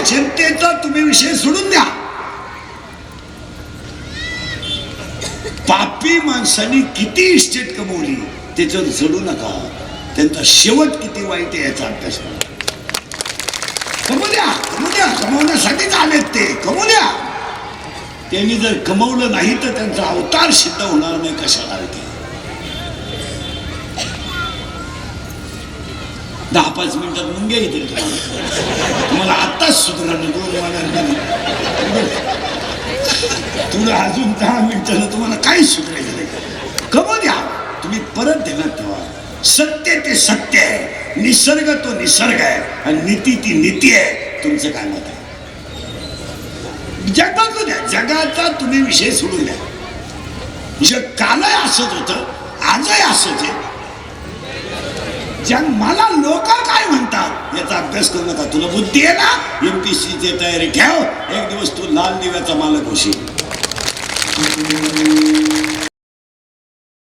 जनतेचा तुम्ही विषय सोडून द्या. पापी माणसांनी किती इस्टेट कमवली त्याच्यावर सोडू नका. त्यांचा शेवट किती वाईट आहे याचा अभ्यास करा. कमवू द्या, कमवू द्या, कमवण्यासाठीच आलेत ते, कमवू द्या. त्यांनी जर कमवलं नाही तर त्यांचा अवतार सिद्ध होणार नाही. कशाला ते 10-5 मिनिटात मुंग्या येतील तुम्हाला आत्ताच सुधारणं 2 महिन्यांना. तुला अजून 10 मिनिटानं तुम्हाला काहीच सुधारायचं नाही. कमवू द्या. तुम्ही परत ध्यानात ठेवा, सत्य ते सत्य आहे, निसर्ग तो निसर्ग आहे आणि नीती ती नीती आहे. तुमचं काय मत आहे? जग बदलू द्या. जगाचा तुम्ही विषय सोडून द्या. जग कालही असंच होतं, आजही असंच आहे. जग मला लोक काय म्हणतात याचा अभ्यास करू नका. तुला बुद्धी आहे ना, MPSCची तयारी ठेव. एक दिवस तू लाल दिव्याचा मालक होशील.